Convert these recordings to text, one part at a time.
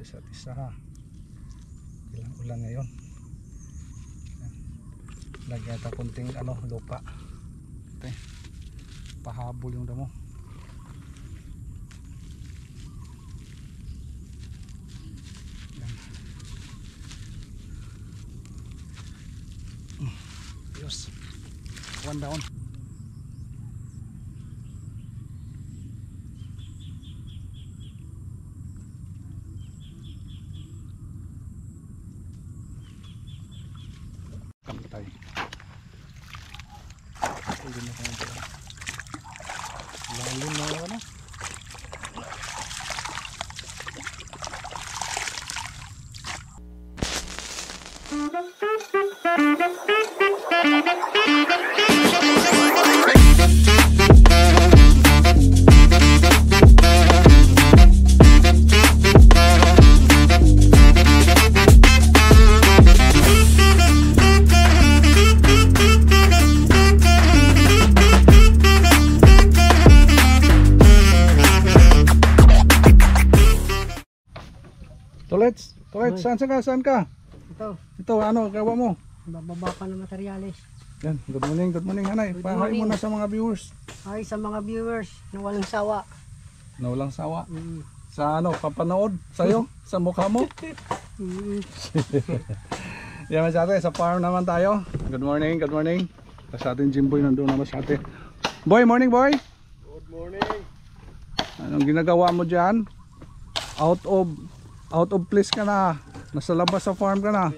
sa isa't isa ha. Ilang ulan ngayon. Lagyan natin kunting lupa. Okay. Pahabol yung damo. Diyos. One down. Kamitay. Pwede na kami dito. Lalim na ano? Tolet, saan ka? Ito, ano gawa mo? Bababa pa ng materyales. Yan, good morning Hanay. Pahay mo na sa mga viewers. Ay, sa mga viewers na walang sawa. Na walang sawa. Sa papanood sa'yo, sa mukha mo. Yan masyate, sa farm naman tayo. Good morning. Sa ating Jimboy nandun naman sa atin. Boy, morning boy. Good morning. Anong ginagawa mo dyan? Out of place ka na. Nasa labas sa farm ka na.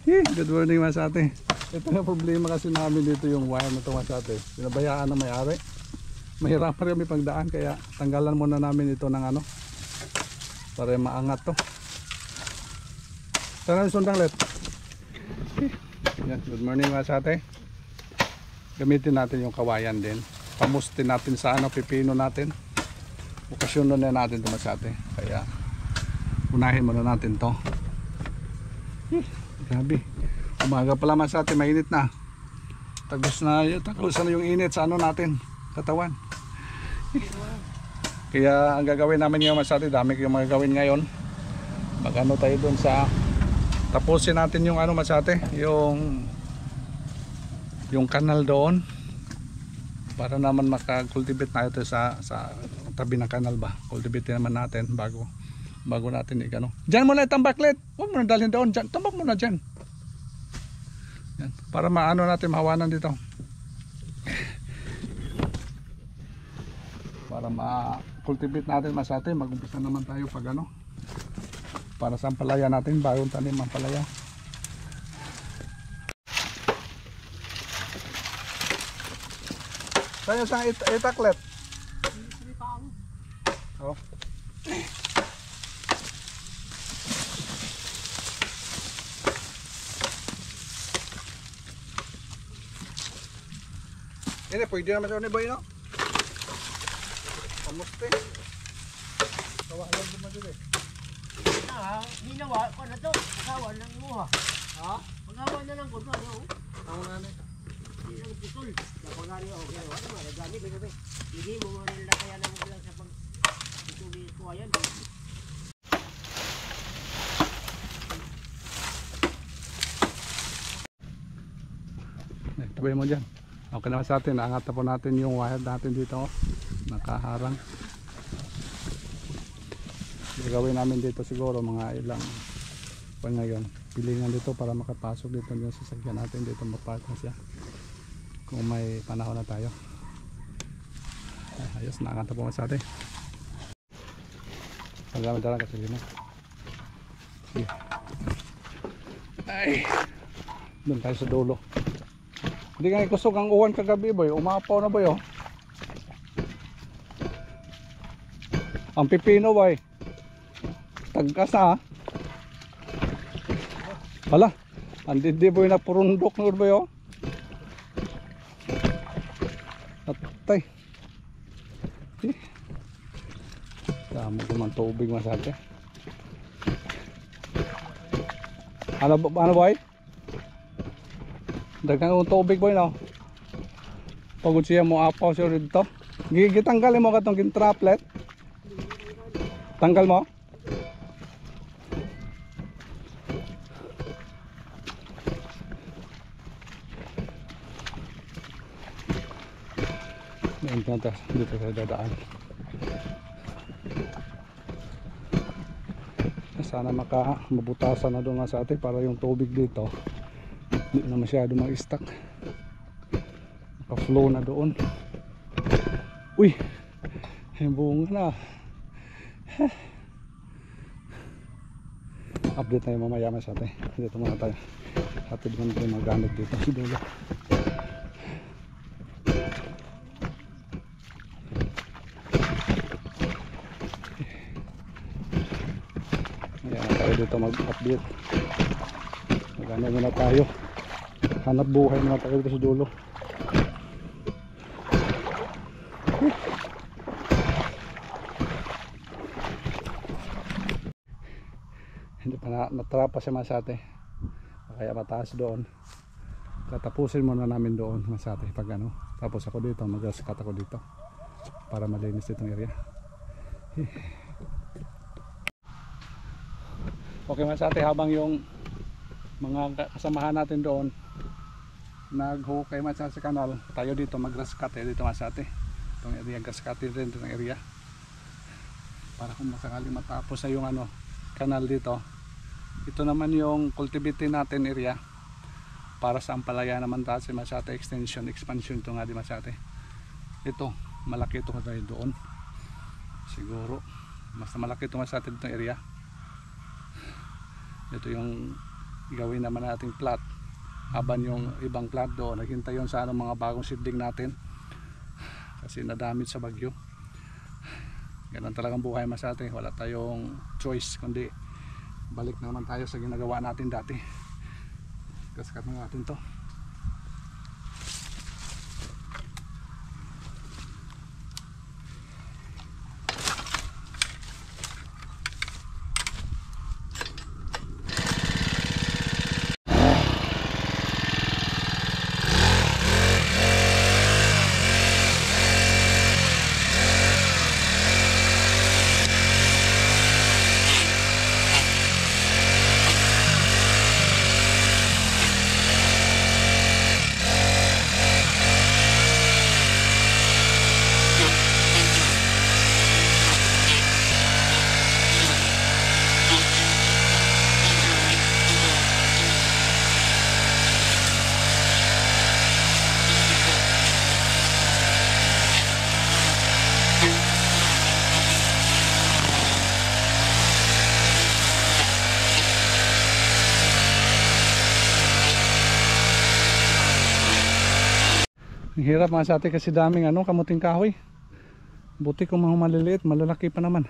Good morning Masate. Ito na problema kasi namin dito yung wire na ito Masate. Pinabayaan na may-ari. Mahirap pa rin may pagdaan kaya tanggalan muna namin ito ng para maangat to. Sana sundang let. Good morning Masate. Gamitin natin yung kawayan din. Pamustin natin sa pipino natin. Okasyon na natin ito Masate. Kaya unahin muna natin to. Grabe. Umaga pala Masate, mainit na. Tagos na yung init sa natin, katawan. Kaya ang gagawin namin ngayon Masate, dami kayong magagawin ngayon. Mag-ano tayo dun sa tapusin natin yung Masate, yung kanal doon. Para naman maka-cultivate na ito sa tabi ng kanal ba. Cultivate naman natin bago natin Diyan mo na itambaklet. Huwag mo na dalhin doon. Diyan. Tambak mo na dyan. Yan. Para natin mahawanan dito. Para ma-cultivate natin Masate. Mag-umpisa naman tayo pag para sa ampalaya natin. Bagong tanim ang palaya. Saan sa itaklet? Oh. Ini pwede naman sa boy no? Kamusta? Kawa lang naman dito Hinawa ko na to. Pagawa ng imuha. Ha? Pagawa na lang ko to. Ang nanay. Hindi lang putol. Napagari ako. Kaya wala naman. Nagani ko sabi. Hindi mo mo nila kaya na mo bilang sa pag-ituloy ko ayan. Tabay mo dyan. Okay naman sa atin. Naangat na po natin yung wire natin dito. Nakaharang. Gagawin namin dito siguro mga ilang pa ngayon. Pilingan dito para makapasok dito yung sasakyan natin. Dito mapark na siya. Kung may panahon na tayo. Ayos, naangat na po sa atin. Paggamit na lang kasi yun. Ay, doon tayo sa dulo. Hindi nga ikusog ang uwan kagabi boy. Umapaw na boy oh. Ang pipino boy. Tagkas na ha. Hala. Ang didi boy na purundok na boy oh. Atay. Dami naman tubig Masate. Ano boy? Dagang yung tubig boy no. Pagod siya mo apaw siya rito. Gitanggalin mo katong gintraplet. Tanggal mo? Dito tayo dadaan. Sana mabutasan na doon nga sa atin para yung tubig dito hindi na masyado mag-stuck, maka-flow na doon. Uy, yung bunga na. Update tayo mamaya sa atin. Dito muna tayo, hatid muna tayo magamit dito sa dulo. Dito mag-update, magana muna tayo, hanap buhay muna tayo dito sa dulo. Hindi pa natrapa si Masate, kaya mataas doon. Tatapusin muna namin doon Masate pag ano, tapos ako dito, mag-scat ako dito para malinis itong area. Okay Masate, habang yung mga kasamahan natin doon naghukay Masate sa kanal, tayo dito mag-rescat dito Masate. Itong area, rescat din itong area para kung masakali matapos na yung ano, kanal dito. Ito naman yung cultivating natin area para sa Ampalaya naman tayo si Masate extension, expansion ito nga di Masate. Ito, malaki ito kasi doon. Siguro mas malaki ito Masate dito area. Ito yung gawin naman nating plot, habang yung ibang plot doon naghintay yun sa mga bagong seedling natin kasi nadamage sa bagyo. Ganun talagang buhay Masate, wala tayong choice kundi balik naman tayo sa ginagawa natin dati. Kaskat na natin to. Ang hirap Masate kasi daming ano, kamuting kahoy. Buti kung mga maliliit, malalaki pa naman.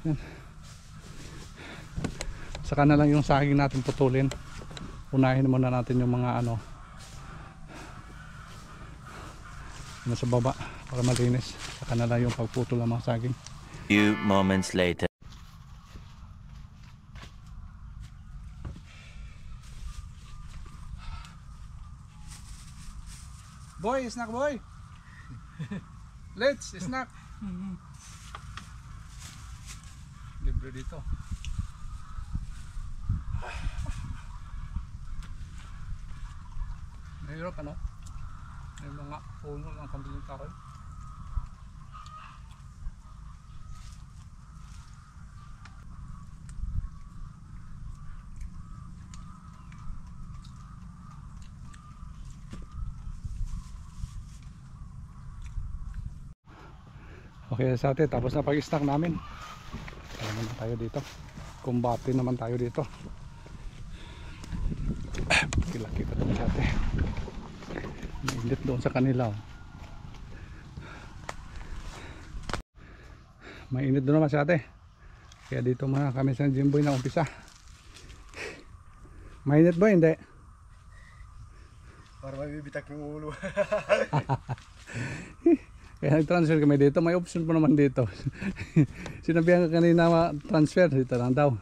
Yan. Saka na lang yung saging natin putulin. Unahin muna natin yung mga ano nasa baba para malinis. Saka na lang yung pagputol ng mga saging. Few moments later. Boy, snack boy. Let's snack. Libre dito. Mahirap ano? May mga puno ng kambiling kahoy. Okay sa atin, tapos na pag-snack namin. Kaya naman tayo dito. Kumbate naman tayo dito. Laki pa ito sa atin. Mainit doon sa kanila. Mainit doon naman sa atin. Kaya dito muna kami sa Jimboy na umpisa. Mainit ba? Hindi. Para mabibitak yung ulo. Kaya nag-transfer kami dito, may option po naman dito. Sinabihan ka kanina transfer, dito lang daw.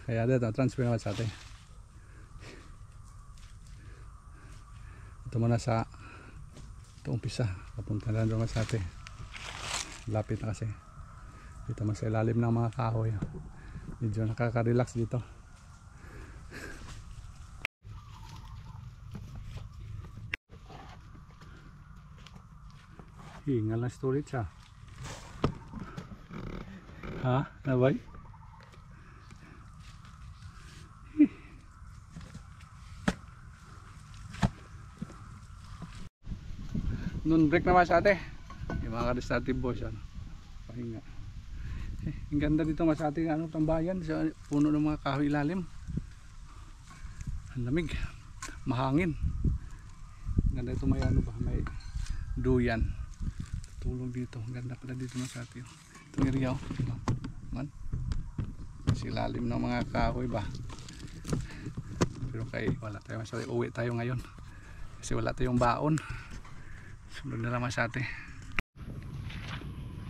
Kaya dito, transfer naman sa atin. Ito muna sa ito umpisa, papunta na doon sa atin. Lapit na kasi. Dito man sa ilalim ng mga kahoy. Medyo nakaka-relax dito. Hingal na storage ha. Ha? Nabay? Noon break naman sa ate. Yung mga ka-destructive boys ano. Pahinga. Ang ganda dito mas ating ano, tambayan sa puno ng mga kahoy ilalim. Ang lamig. Mahangin. Ganda ito may ano ba, may duyan. Tulong dito. Ang ganda pala dito mas ating. Itong area oh. Man. Kasi ilalim ng mga kahoy ba. Pero kay wala tayo mas uwi tayo ngayon. Kasi wala tayong baon. Sunod na lang mas ate.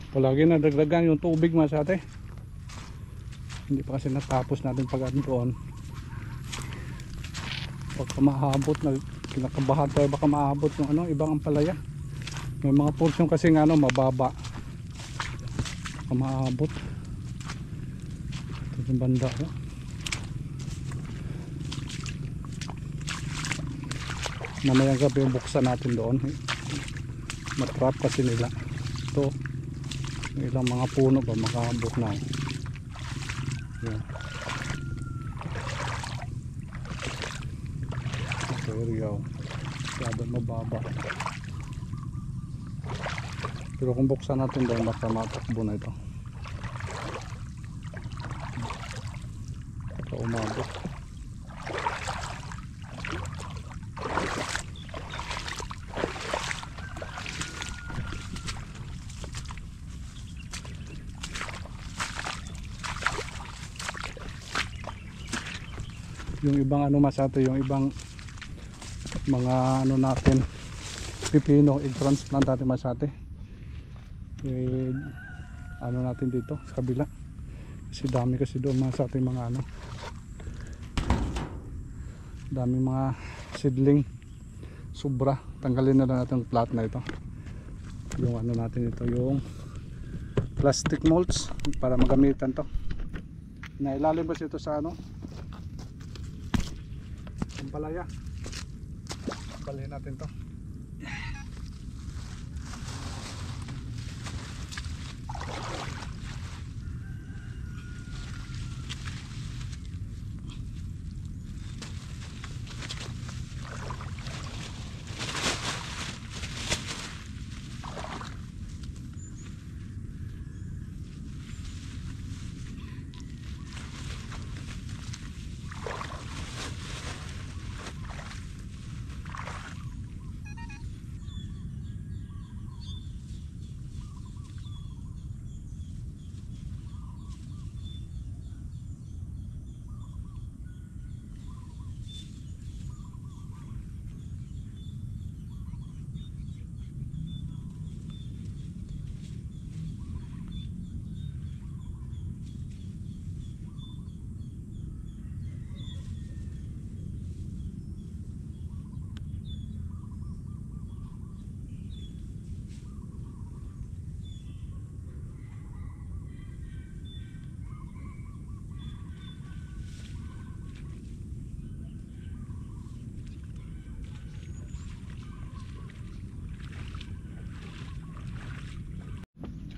Palagi na dagdagan yung tubig mas ate. Hindi pa kasi natapos natin pag doon. Pagka mahabot na kinakabahan tayo baka maabot yung ano, ibang ampalaya. May mga portion kasi nga ano, mababa. Baka maabot. Ito yung banda oh. Mamayang gabi yung buksan natin doon. Matrap kasi nila. Ito ilang mga puno ba makaabot na yan. Ito area masyado mababa pero kung buksan natin doon baka matakbo na ito baka umabot. Yung ibang ano masate, yung ibang mga ano natin pipino, egg transplant natin masate ano natin dito sa kabila kasi dami kasi doon masate mga ano daming mga seedling sobra, tanggalin na lang natin yung plat na ito yung ano natin ito yung plastic molds para magamitan to na ilalim ba ito sa ano palaya. Palhin natin to.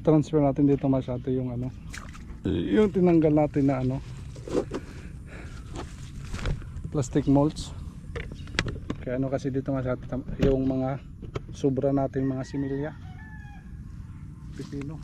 Transfer natin dito masyado yung ano yung tinanggal natin na ano plastic molds kaya ano kasi dito masyado yung mga sobra natin mga similya pipino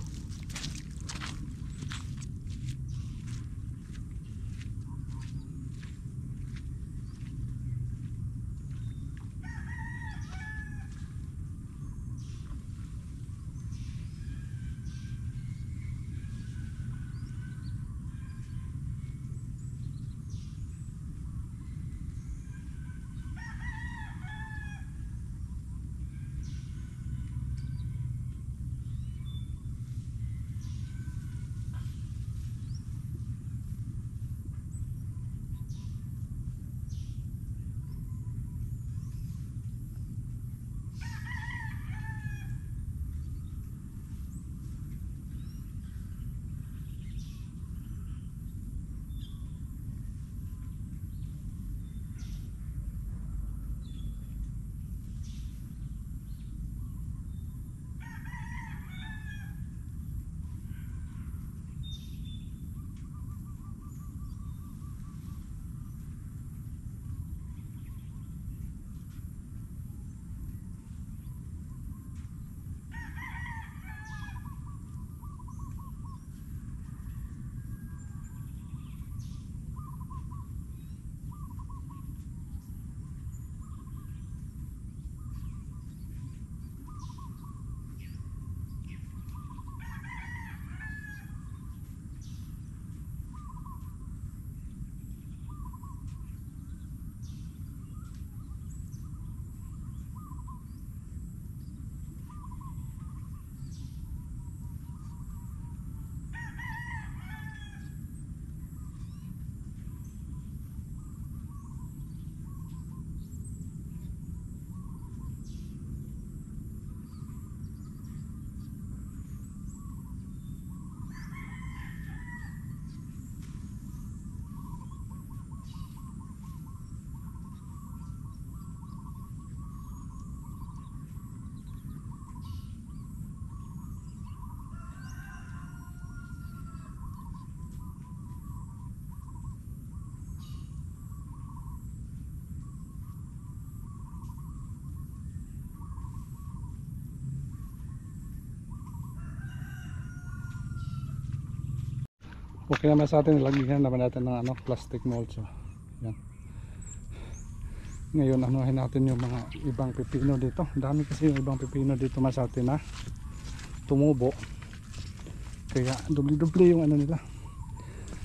Okay naman sa atin, lagyan naman natin ng ano, plastic mulch. Yan. Ngayon anuhin natin yung mga ibang pipino dito. Dami kasi yung ibang pipino dito mas sa atin na tumubo. Kaya dubli-dubli yung ano nila.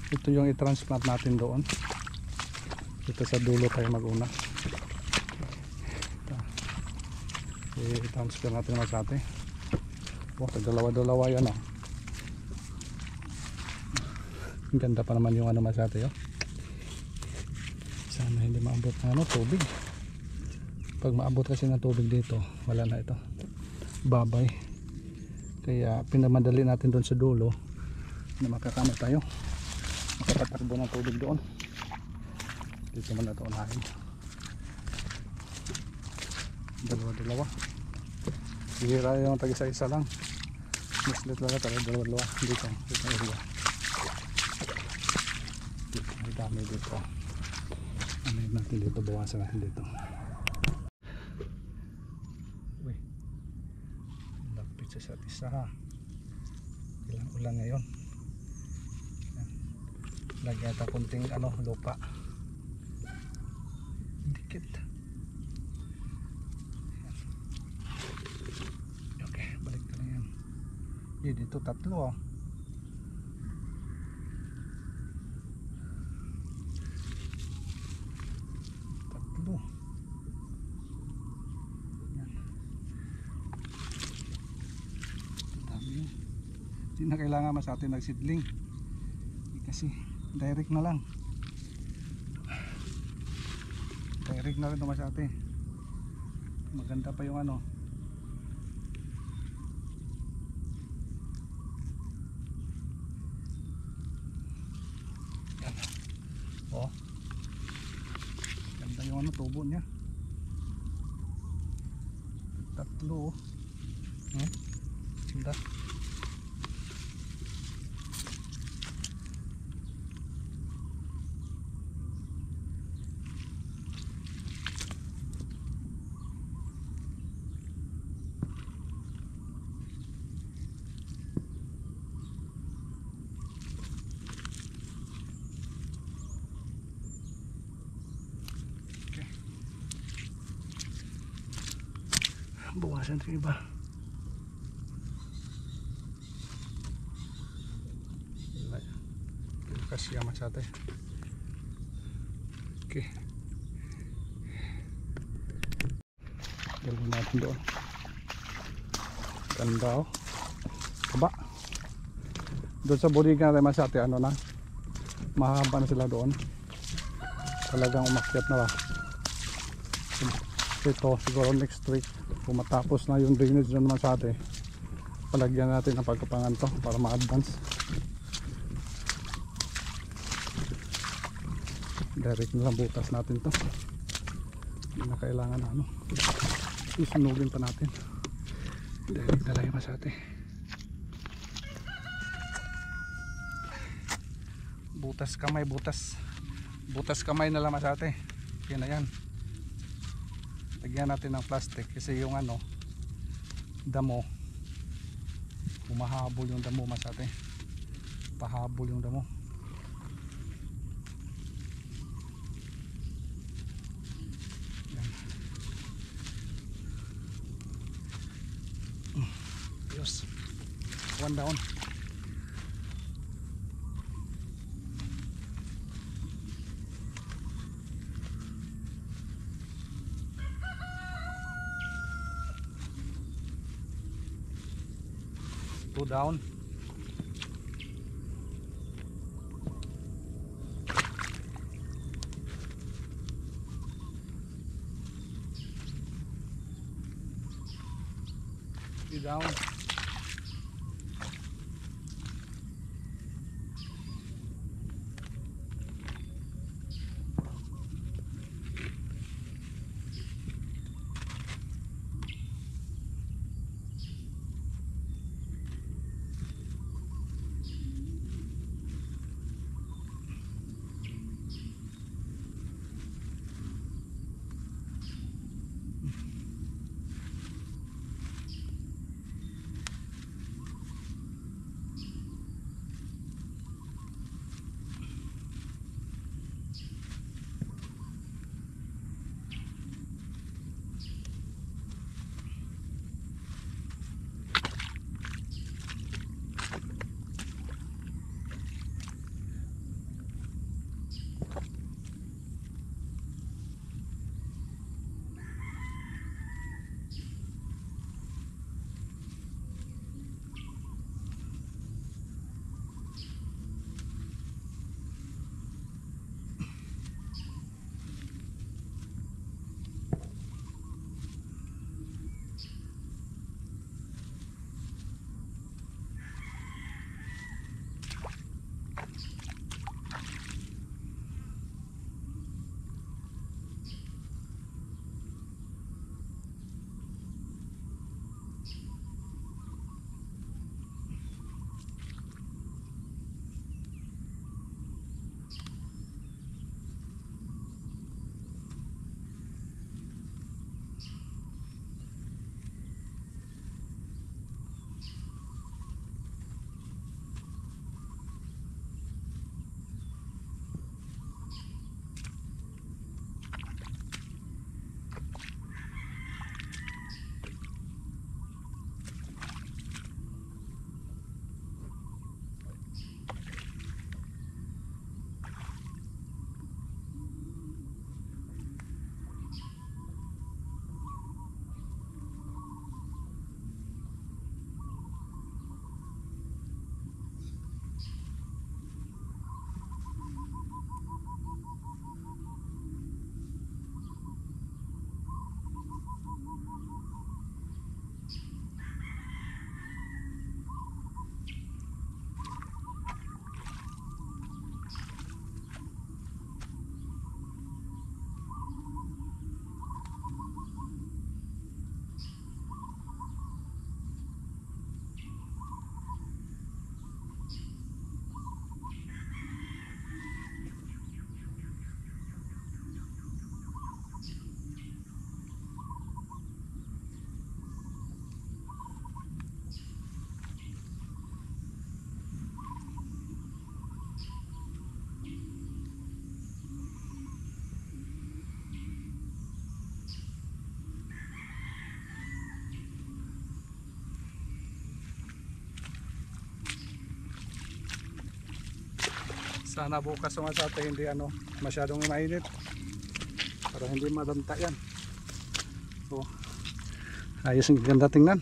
Ito yung i-transplant natin doon. Dito sa dulo tayo mag-una. I-transfer natin mas sa atin. Oh, dalawa-dalawa yan oh. Ang ganda pa naman yung ano mas sa atin oh. Sana hindi maabot ng ano, tubig. Pag maabot kasi ng tubig dito, wala na ito. Babay. Kaya pinamadali natin doon sa dulo na makakamit tayo. Makapatakbo ng tubig doon. Dito man na ito unahin. Dalawa-dalawa. Bihira yung tag-isa-isa lang. Mas lit lang tayo dalawa-dalawa. Dito. Dito ang area. Dito. May dami dito. Ano natin dito, bawasan natin dito. Uy, lapit sa isa't isa ha. Ilang ulan ngayon. Lagyan ito kunting ano, lupa. Dikit. Okay, balik na lang yan. Dito tatlo oh. Hindi na kailangan mas atin nagsidling kasi direct na lang, direct na rin ito mas atin. Maganda pa yung ano. Yan. Oh, ganda yung ano, tubo niya. Tatlo oh. Ganda. Bawasan ito iba. Kasih amat sa atin. Okay. Dalhin natin doon. Ganda oh. Kaba. Doon sa buligan natin masate ano na. Mahaba na sila doon. Talagang umakyat na ba. Ito siguro next week kung matapos na yung drainage na naman sa atin, palagyan natin ang pagkapangan to para ma-advance. Direct na lang butas natin to, hindi na kailangan na ano, susunugin pa natin. Direct na lang yung masate. Butas kamay, butas kamay na lang masate. Yan na yan. Lagyan natin ng plastic kasi yung ano, damo, humahabol yung damo masate. Pahabol yung damo. Yan. Diyos. One down. Two down. Three down. Sana bukas mga sa atin hindi masyadong mainit para hindi madanta yan. So, ayos ang ganda tingnan.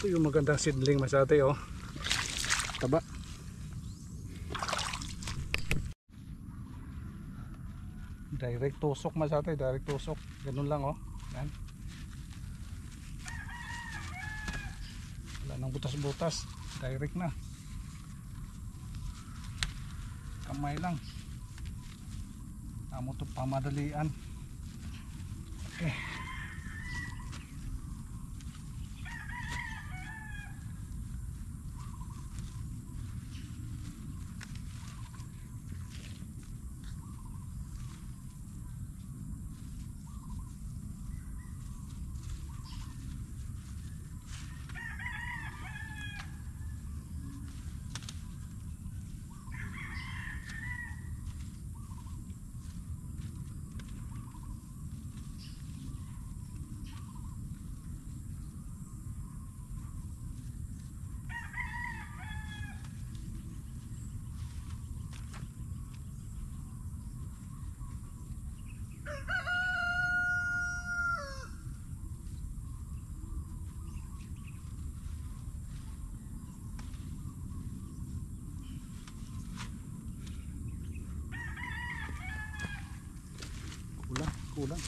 Ito yung magandang seedling masate oh. Taba. Direct tusok masate, direct tusok. Ganun lang oh. Yan. Wala nang butas-butas. Direct na. Kamay lang. Amo to pamadalian. Okay. Kulang.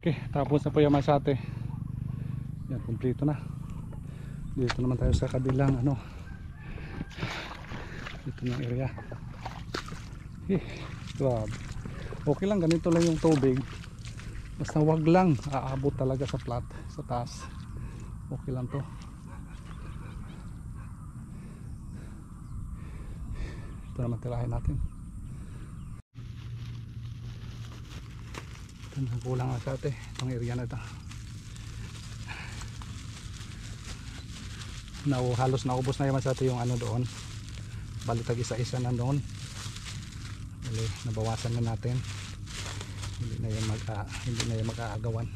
Okay, tapos na po yung masate. Yan, kumpleto na. Dito naman tayo sa kabilang ano. Dito ng area. Grabe. Okay lang, ganito lang yung tubig. Basta wag lang aabot talaga sa flat, sa taas. Okay lang to. Ito naman tirahin natin. Ito na kulang nga sa ate. Itong area na ito. Halos naubos na yung sa ate yung ano doon. Balitag isa-isa na doon. Bali, nabawasan na natin. Hindi na yung mag-aagawan.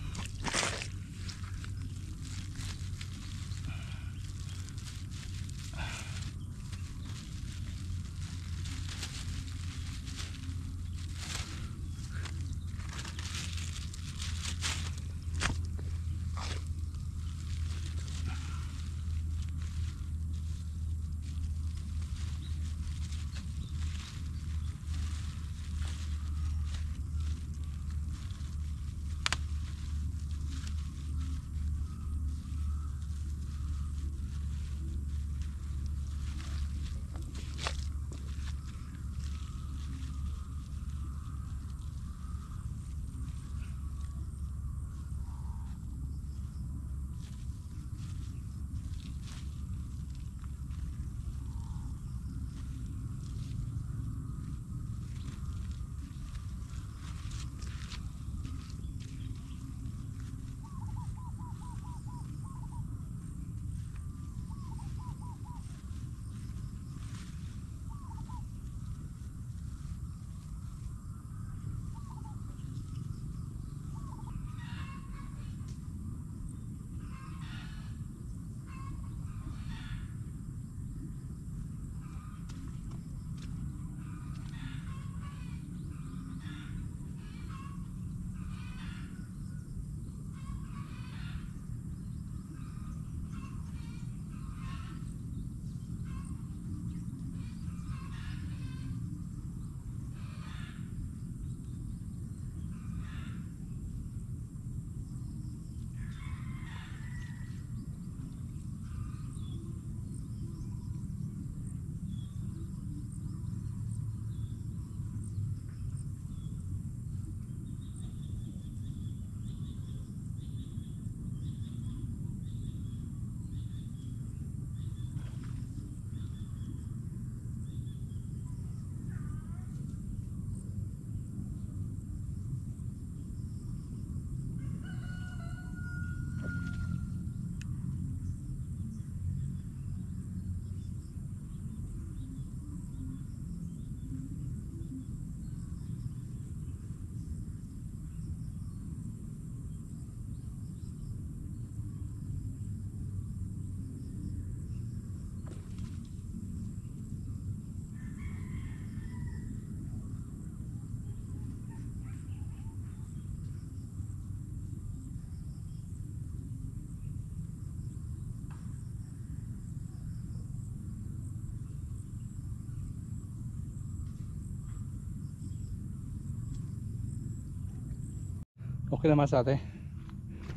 Okay naman sa ate.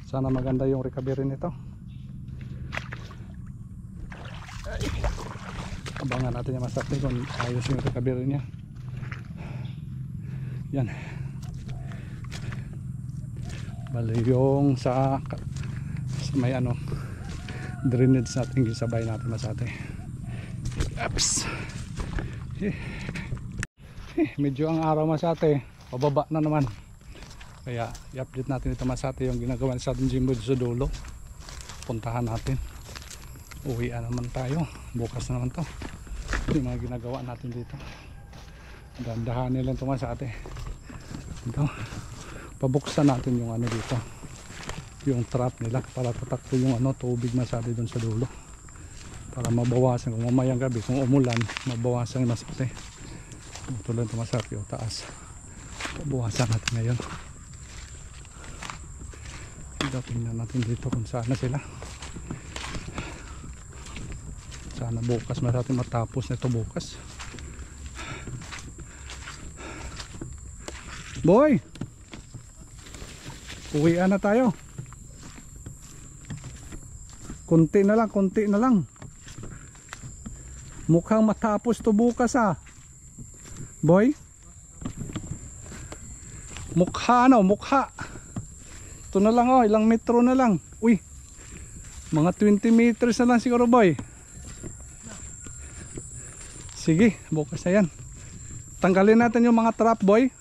Sana maganda yung recovery nito. Abangan natin yung masakti kung ayos yung recovery niya. Yan. Bali yung sa may ano drainage natin, gisabay natin masate. Ups. Medyo ang araw masate, pababa na naman. Kaya i-update natin ito masate yung ginagawa sa ating Jimbo sa dulo. Puntahan natin. Uwian naman tayo. Bukas na naman to. Yung mga ginagawa natin dito. Dandahan nila ito masate. Ito. Pabuksan natin yung ano dito. Yung trap nila para tatakbo yung ano tubig masate doon sa dulo. Para mabawasan kung mamayang gabi kung umulan, mabawasan yung masate. Ito lang ito masate yung taas. Pabawasan natin ngayon. Tingnan natin dito kung saan na sila. Sana bukas natin matapos nito bukas. Boy! Uwian na tayo. Kunti na lang, kunti na lang. Mukhang matapos to bukas boy. Mukha mukha. Ito na lang ilang metro na lang. Uy, mga 20 meters na lang siguro boy. Sige, bukas na yan. Tanggalin natin yung mga trap boy.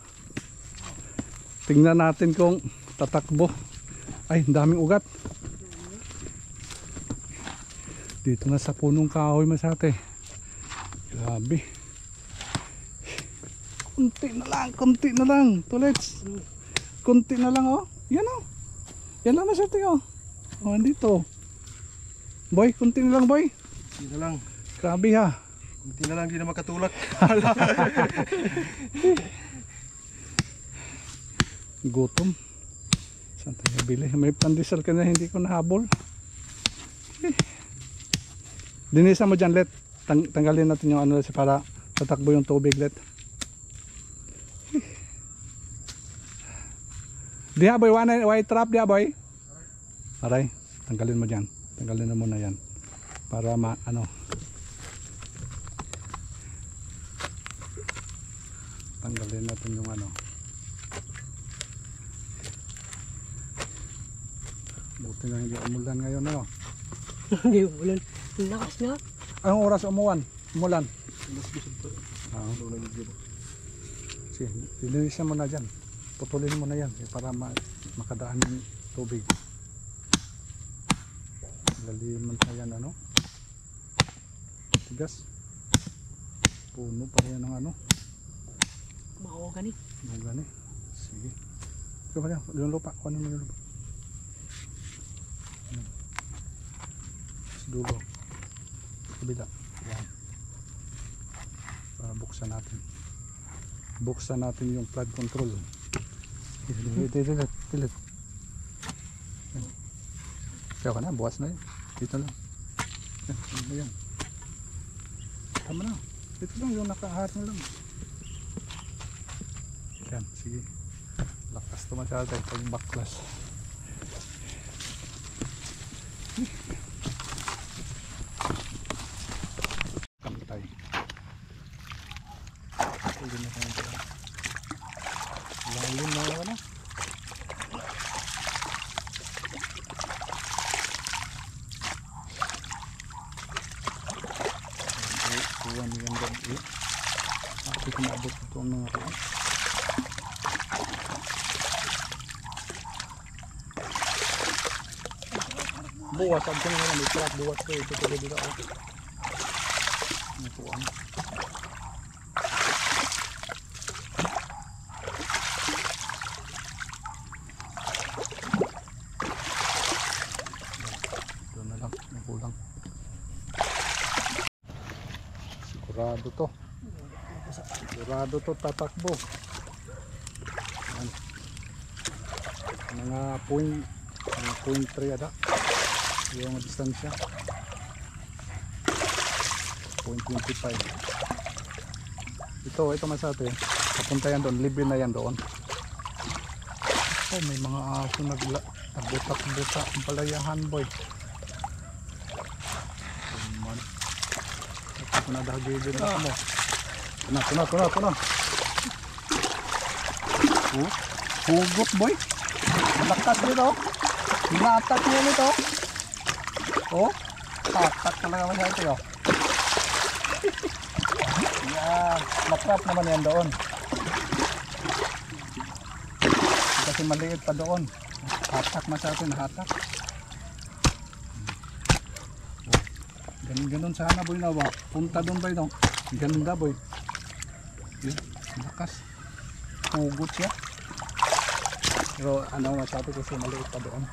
Tingnan natin kung tatakbo. Ay, daming ugat. Dito na sa punong kahoy Masate. Grabe. Kunti na lang. Tulets. Kunti na lang Yan Yan lang Masate andito. Boy, kunti na lang boy. Kunti na lang. Grabe ha. Kunti na lang, di na makatulak. Gutom. Saan tayo bili? May pandesal ka na hindi ko nahabol. Dinisa mo dyan let. Tanggalin natin yung ano para tatakbo yung tubig let. Diha boy, white trap diha boy. Aray, tanggalin mo dyan. Tanggalin na muna yan. Para tanggalin natin yung buti na hindi umulan ngayon Hindi ulan. Lakas nga. Anong oras umulan? Sige, linisan mo na dyan. Putulin mo na yan para makadaan yung tubig. Laliman na yan tigas. Puno pa yan ng Mahogani. Mahogani. Sige. Ito pa yan, yung lupa. Kunin mo yung lupa. Sa dulo. Kabila. Yan. Para buksan natin. Buksan natin yung flood control. Pilit. Kaya ka na, bukas na yun. Dito lang. Yan. Tama na. Dito lang, yung nakaharap na lang. Yan, sige. Lakas tumasyal tayo pag baklas. Kantay. Pwede na tayo dito. Lalim na kuwan yung gabi. Ako kumabot ito ang mga kuwan. Buwas, sabi ko nga may trap buwas ko. Ito tuloy dito ako. Ang kuwan. Ito na lang, nakulang. Sigurado to tatakbo. Yan. Mga point 3 ada yung distansya 0.25. ito Masate, papunta yan doon, libre na yan doon. May mga aso nagbutak-butak ang palayahan boy. Ito na dahagilid na mo. Tuna. Hugot boy. Lakas nito. Hinatak niya nito. Tatak talaga Masate yan, matrap naman yan doon. Kasi maliit pa doon. Hatak Masate, nahatak. Ganun sana boy na ba? Punta doon boy no. Ganda boy. Yan, lakas. Hugot siya. Pero Masate kasi maliit pa doon.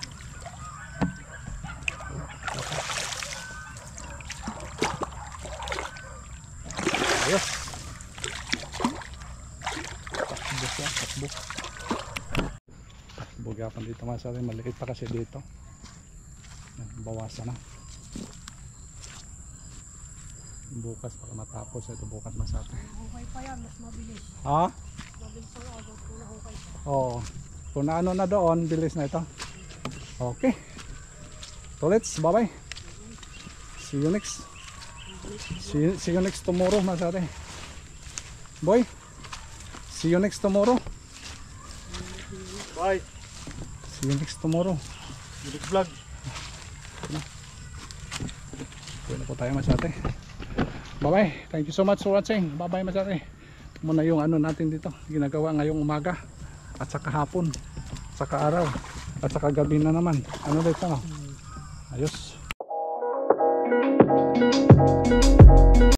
Ayos. Takbo gapan dito Masate, maliit pa kasi dito. Bawasan na. Bukas para matapos ito bukas Masate. Hukay pa yan, mas mabilis. Ha? Mabilis ang agad kung nahukay pa. Oo. Kung naano na doon, bilis na ito. Okay. Tolets, bye bye. See you next. See you next tomorrow, masate. Boy, see you next tomorrow. Bye. See you next tomorrow. Next vlog. Pwede na po tayo, masate. Bye bye. Thank you so much for watching. Bye bye, masate. Ito muna yung ano natin dito. Ginagawa ngayong umaga. At saka hapon. At saka araw. At saka gabi na naman. Ano dito? Ayos.